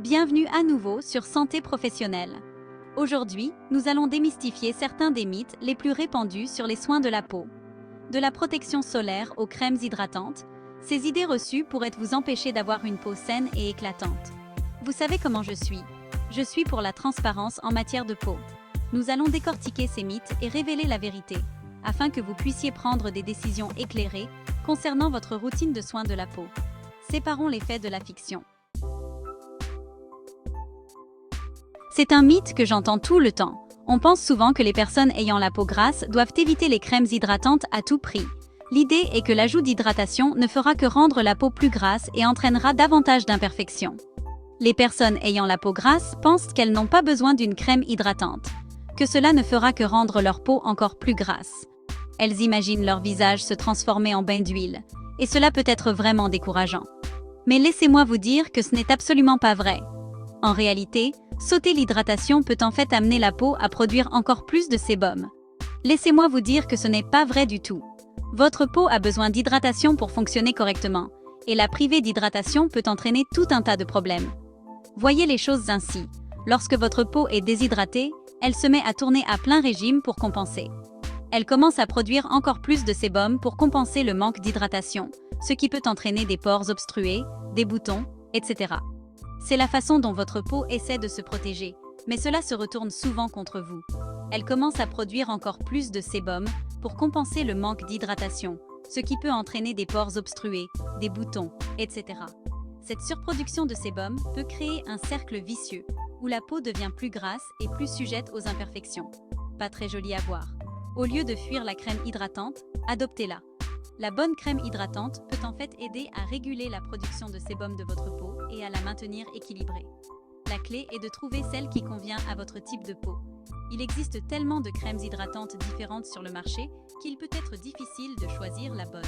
Bienvenue à nouveau sur Santé professionnelle. Aujourd'hui, nous allons démystifier certains des mythes les plus répandus sur les soins de la peau. De la protection solaire aux crèmes hydratantes, ces idées reçues pourraient vous empêcher d'avoir une peau saine et éclatante. Vous savez comment je suis. Je suis pour la transparence en matière de peau. Nous allons décortiquer ces mythes et révéler la vérité, afin que vous puissiez prendre des décisions éclairées concernant votre routine de soins de la peau. Séparons les faits de la fiction. C'est un mythe que j'entends tout le temps. On pense souvent que les personnes ayant la peau grasse doivent éviter les crèmes hydratantes à tout prix. L'idée est que l'ajout d'hydratation ne fera que rendre la peau plus grasse et entraînera davantage d'imperfections. Les personnes ayant la peau grasse pensent qu'elles n'ont pas besoin d'une crème hydratante, que cela ne fera que rendre leur peau encore plus grasse. Elles imaginent leur visage se transformer en bain d'huile, et cela peut être vraiment décourageant. Mais laissez-moi vous dire que ce n'est absolument pas vrai. En réalité, sauter l'hydratation peut en fait amener la peau à produire encore plus de sébum. Laissez-moi vous dire que ce n'est pas vrai du tout. Votre peau a besoin d'hydratation pour fonctionner correctement, et la priver d'hydratation peut entraîner tout un tas de problèmes. Voyez les choses ainsi. Lorsque votre peau est déshydratée, elle se met à tourner à plein régime pour compenser. Elle commence à produire encore plus de sébum pour compenser le manque d'hydratation, ce qui peut entraîner des pores obstrués, des boutons, etc. C'est la façon dont votre peau essaie de se protéger, mais cela se retourne souvent contre vous. Elle commence à produire encore plus de sébum pour compenser le manque d'hydratation, ce qui peut entraîner des pores obstrués, des boutons, etc. Cette surproduction de sébum peut créer un cercle vicieux, où la peau devient plus grasse et plus sujette aux imperfections. Pas très joli à voir. Au lieu de fuir la crème hydratante, adoptez-la. La bonne crème hydratante peut en fait aider à réguler la production de sébum de votre peau et à la maintenir équilibrée. La clé est de trouver celle qui convient à votre type de peau. Il existe tellement de crèmes hydratantes différentes sur le marché qu'il peut être difficile de choisir la bonne.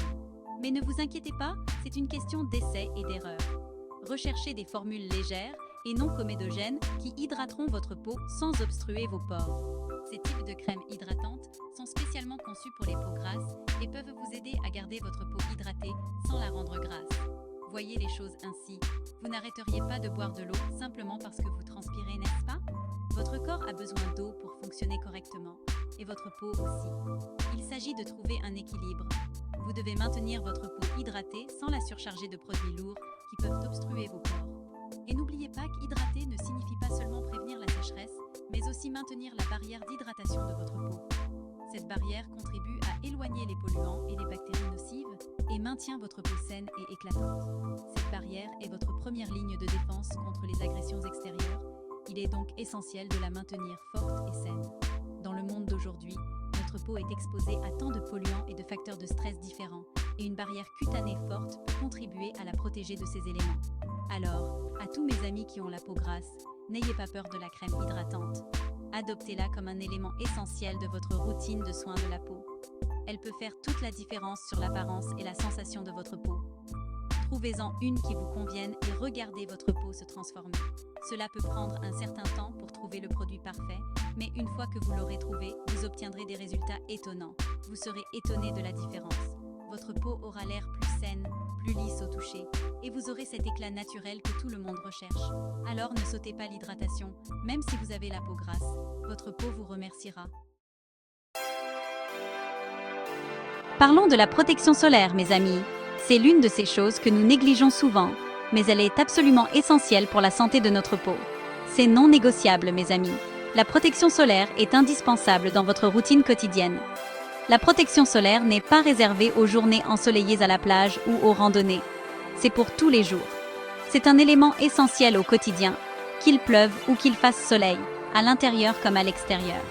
Mais ne vous inquiétez pas, c'est une question d'essai et d'erreur. Recherchez des formules légères et non comédogènes qui hydrateront votre peau sans obstruer vos pores. Ces types de crèmes hydratantes sont spécialement conçus pour les peaux grasses et peuvent vous aider à garder votre peau hydratée sans la rendre grasse. Voyez les choses ainsi. Vous n'arrêteriez pas de boire de l'eau simplement parce que vous transpirez, n'est-ce pas? Votre corps a besoin d'eau pour fonctionner correctement, et votre peau aussi. Il s'agit de trouver un équilibre. Vous devez maintenir votre peau hydratée sans la surcharger de produits lourds qui peuvent obstruer vos pores. Et n'oubliez pas qu'hydrater ne signifie pas seulement prévenir la sécheresse, mais aussi maintenir la barrière d'hydratation de votre peau. Cette barrière contribue à éloigner les polluants et les bactéries nocives et maintient votre peau saine et éclatante. Cette barrière est votre première ligne de défense contre les agressions extérieures. Il est donc essentiel de la maintenir forte et saine. Dans le monde d'aujourd'hui, notre peau est exposée à tant de polluants et de facteurs de stress différents, et une barrière cutanée forte peut contribuer à la protéger de ces éléments. Alors, à tous mes amis qui ont la peau grasse, n'ayez pas peur de la crème hydratante. Adoptez-la comme un élément essentiel de votre routine de soins de la peau. Elle peut faire toute la différence sur l'apparence et la sensation de votre peau. Trouvez-en une qui vous convienne et regardez votre peau se transformer. Cela peut prendre un certain temps pour trouver le produit parfait, mais une fois que vous l'aurez trouvé, vous obtiendrez des résultats étonnants. Vous serez étonné de la différence. Votre peau aura l'air plus saine, plus lisse au toucher, et vous aurez cet éclat naturel que tout le monde recherche. Alors ne sautez pas l'hydratation, même si vous avez la peau grasse. Votre peau vous remerciera. Parlons de la protection solaire, mes amis. C'est l'une de ces choses que nous négligeons souvent, mais elle est absolument essentielle pour la santé de notre peau. C'est non négociable, mes amis. La protection solaire est indispensable dans votre routine quotidienne. La protection solaire n'est pas réservée aux journées ensoleillées à la plage ou aux randonnées. C'est pour tous les jours. C'est un élément essentiel au quotidien, qu'il pleuve ou qu'il fasse soleil, à l'intérieur comme à l'extérieur.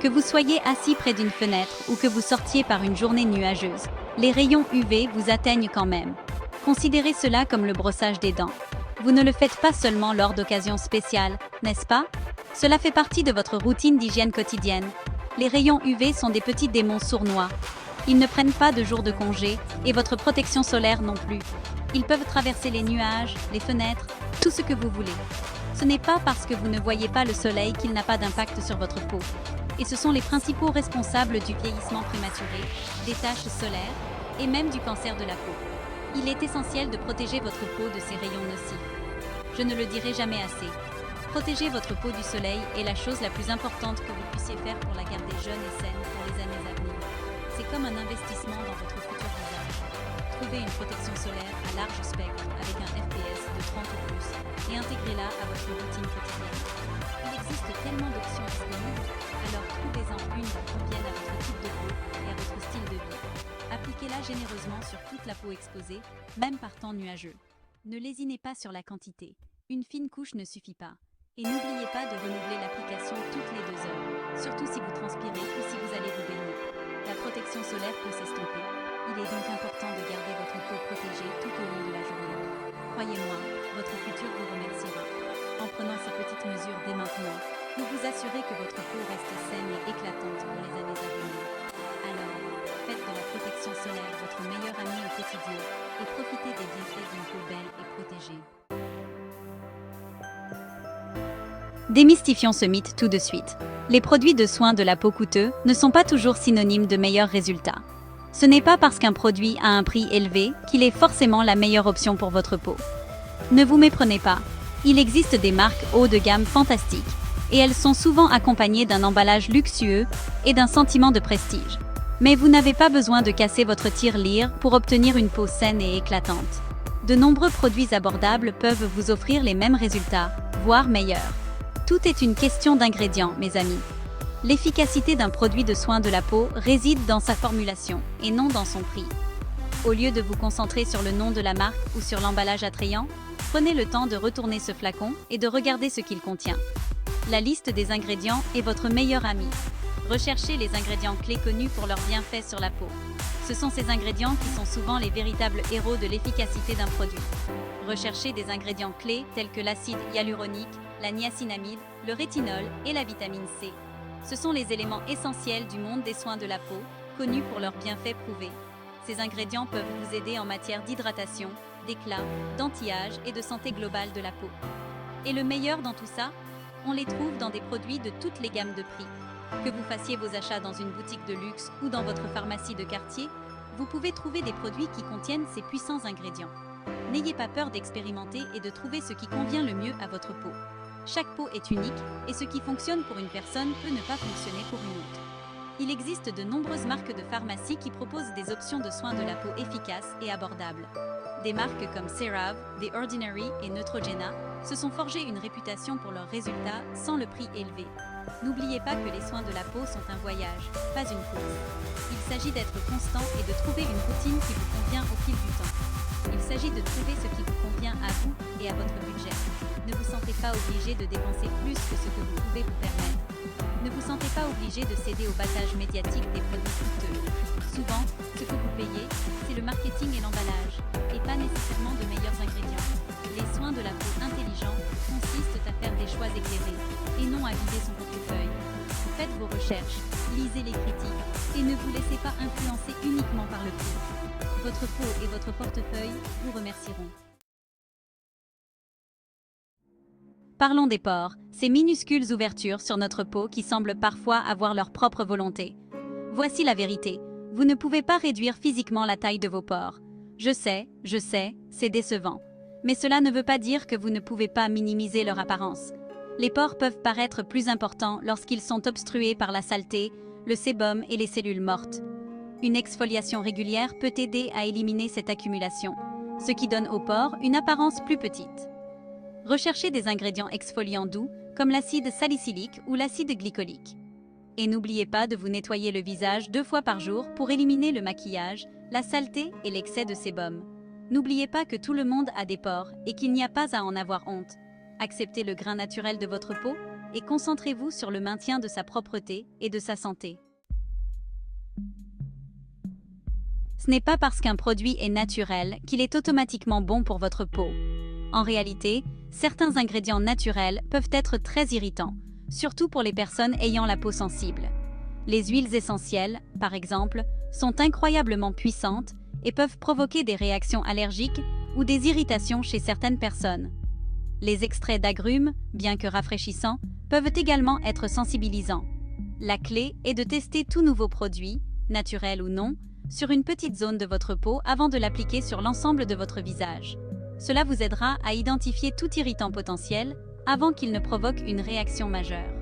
Que vous soyez assis près d'une fenêtre ou que vous sortiez par une journée nuageuse, les rayons UV vous atteignent quand même. Considérez cela comme le brossage des dents. Vous ne le faites pas seulement lors d'occasions spéciales, n'est-ce pas? Cela fait partie de votre routine d'hygiène quotidienne. Les rayons UV sont des petits démons sournois. Ils ne prennent pas de jours de congé et votre protection solaire non plus. Ils peuvent traverser les nuages, les fenêtres, tout ce que vous voulez. Ce n'est pas parce que vous ne voyez pas le soleil qu'il n'a pas d'impact sur votre peau. Et ce sont les principaux responsables du vieillissement prématuré, des taches solaires et même du cancer de la peau. Il est essentiel de protéger votre peau de ces rayons nocifs. Je ne le dirai jamais assez. Protéger votre peau du soleil est la chose la plus importante que vous puissiez faire pour la garder jeune et saine pour les années à venir. C'est comme un investissement dans votre futur visage. Trouvez une protection solaire à large spectre avec un FPS de 30 ou plus et intégrez-la à votre routine quotidienne. Il existe tellement d'options disponibles, alors trouvez-en une qui convienne à votre type de peau et à votre style de vie. Appliquez-la généreusement sur toute la peau exposée, même par temps nuageux. Ne lésinez pas sur la quantité. Une fine couche ne suffit pas. Et n'oubliez pas de renouveler l'application toutes les 2 heures, surtout si vous transpirez ou si vous allez vous baigner. La protection solaire peut s'estomper. Il est donc important de garder votre peau protégée tout au long de la journée. Croyez-moi, votre futur vous remerciera. En prenant ces petites mesures dès maintenant, vous vous assurez que votre peau reste saine et éclatante pour les années à venir. Alors, faites de la protection solaire votre meilleur ami au quotidien et profitez des bienfaits d'une peau belle et protégée. Démystifions ce mythe tout de suite. Les produits de soins de la peau coûteux ne sont pas toujours synonymes de meilleurs résultats. Ce n'est pas parce qu'un produit a un prix élevé qu'il est forcément la meilleure option pour votre peau. Ne vous méprenez pas, il existe des marques haut de gamme fantastiques, et elles sont souvent accompagnées d'un emballage luxueux et d'un sentiment de prestige. Mais vous n'avez pas besoin de casser votre tirelire pour obtenir une peau saine et éclatante. De nombreux produits abordables peuvent vous offrir les mêmes résultats, voire meilleurs. Tout est une question d'ingrédients, mes amis. L'efficacité d'un produit de soin de la peau réside dans sa formulation et non dans son prix. Au lieu de vous concentrer sur le nom de la marque ou sur l'emballage attrayant, prenez le temps de retourner ce flacon et de regarder ce qu'il contient. La liste des ingrédients est votre meilleur ami. Recherchez les ingrédients clés connus pour leurs bienfaits sur la peau. Ce sont ces ingrédients qui sont souvent les véritables héros de l'efficacité d'un produit. Recherchez des ingrédients clés tels que l'acide hyaluronique, la niacinamide, le rétinol et la vitamine C. Ce sont les éléments essentiels du monde des soins de la peau, connus pour leurs bienfaits prouvés. Ces ingrédients peuvent vous aider en matière d'hydratation, d'éclat, d'anti-âge et de santé globale de la peau. Et le meilleur dans tout ça, on les trouve dans des produits de toutes les gammes de prix. Que vous fassiez vos achats dans une boutique de luxe ou dans votre pharmacie de quartier, vous pouvez trouver des produits qui contiennent ces puissants ingrédients. N'ayez pas peur d'expérimenter et de trouver ce qui convient le mieux à votre peau. Chaque peau est unique et ce qui fonctionne pour une personne peut ne pas fonctionner pour une autre. Il existe de nombreuses marques de pharmacie qui proposent des options de soins de la peau efficaces et abordables. Des marques comme CeraVe, The Ordinary et Neutrogena se sont forgées une réputation pour leurs résultats sans le prix élevé. N'oubliez pas que les soins de la peau sont un voyage, pas une course. Il s'agit d'être constant et de trouver une routine qui vous convient au fil du temps. Il s'agit de trouver ce qui vous convient à vous et à votre budget. Ne vous sentez pas obligé de dépenser plus que ce que vous pouvez vous permettre. Ne vous sentez pas obligé de céder au battage médiatique des produits coûteux. Souvent, ce que vous payez, c'est le marketing et l'emballage, et pas nécessairement de meilleurs ingrédients. Les soins de la peau intelligents consistent à faire des choix éclairés, et non à vider son portefeuille. Faites vos recherches, lisez les critiques, et ne vous laissez pas influencer uniquement par le prix. Votre peau et votre portefeuille vous remercieront. Parlons des pores, ces minuscules ouvertures sur notre peau qui semblent parfois avoir leur propre volonté. Voici la vérité, vous ne pouvez pas réduire physiquement la taille de vos pores. Je sais, c'est décevant. Mais cela ne veut pas dire que vous ne pouvez pas minimiser leur apparence. Les pores peuvent paraître plus importants lorsqu'ils sont obstrués par la saleté, le sébum et les cellules mortes. Une exfoliation régulière peut aider à éliminer cette accumulation, ce qui donne aux pores une apparence plus petite. Recherchez des ingrédients exfoliants doux comme l'acide salicylique ou l'acide glycolique. Et n'oubliez pas de vous nettoyer le visage 2 fois par jour pour éliminer le maquillage, la saleté et l'excès de sébum. N'oubliez pas que tout le monde a des pores et qu'il n'y a pas à en avoir honte. Acceptez le grain naturel de votre peau et concentrez-vous sur le maintien de sa propreté et de sa santé. Ce n'est pas parce qu'un produit est naturel qu'il est automatiquement bon pour votre peau. En réalité, certains ingrédients naturels peuvent être très irritants, surtout pour les personnes ayant la peau sensible. Les huiles essentielles, par exemple, sont incroyablement puissantes et peuvent provoquer des réactions allergiques ou des irritations chez certaines personnes. Les extraits d'agrumes, bien que rafraîchissants, peuvent également être sensibilisants. La clé est de tester tout nouveau produit, naturel ou non, sur une petite zone de votre peau avant de l'appliquer sur l'ensemble de votre visage. Cela vous aidera à identifier tout irritant potentiel avant qu'il ne provoque une réaction majeure.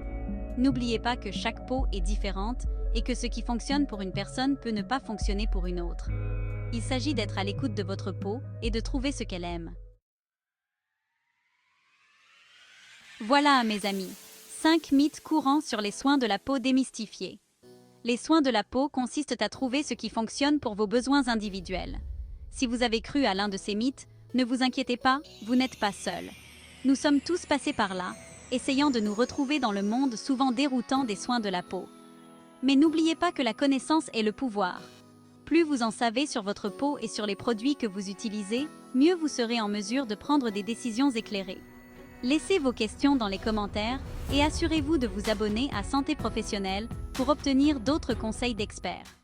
N'oubliez pas que chaque peau est différente et que ce qui fonctionne pour une personne peut ne pas fonctionner pour une autre. Il s'agit d'être à l'écoute de votre peau et de trouver ce qu'elle aime. Voilà, mes amis, 5 mythes courants sur les soins de la peau démystifiés. Les soins de la peau consistent à trouver ce qui fonctionne pour vos besoins individuels. Si vous avez cru à l'un de ces mythes, ne vous inquiétez pas, vous n'êtes pas seul. Nous sommes tous passés par là, essayant de nous retrouver dans le monde souvent déroutant des soins de la peau. Mais n'oubliez pas que la connaissance est le pouvoir. Plus vous en savez sur votre peau et sur les produits que vous utilisez, mieux vous serez en mesure de prendre des décisions éclairées. Laissez vos questions dans les commentaires et assurez-vous de vous abonner à Santé Professionnelle pour obtenir d'autres conseils d'experts.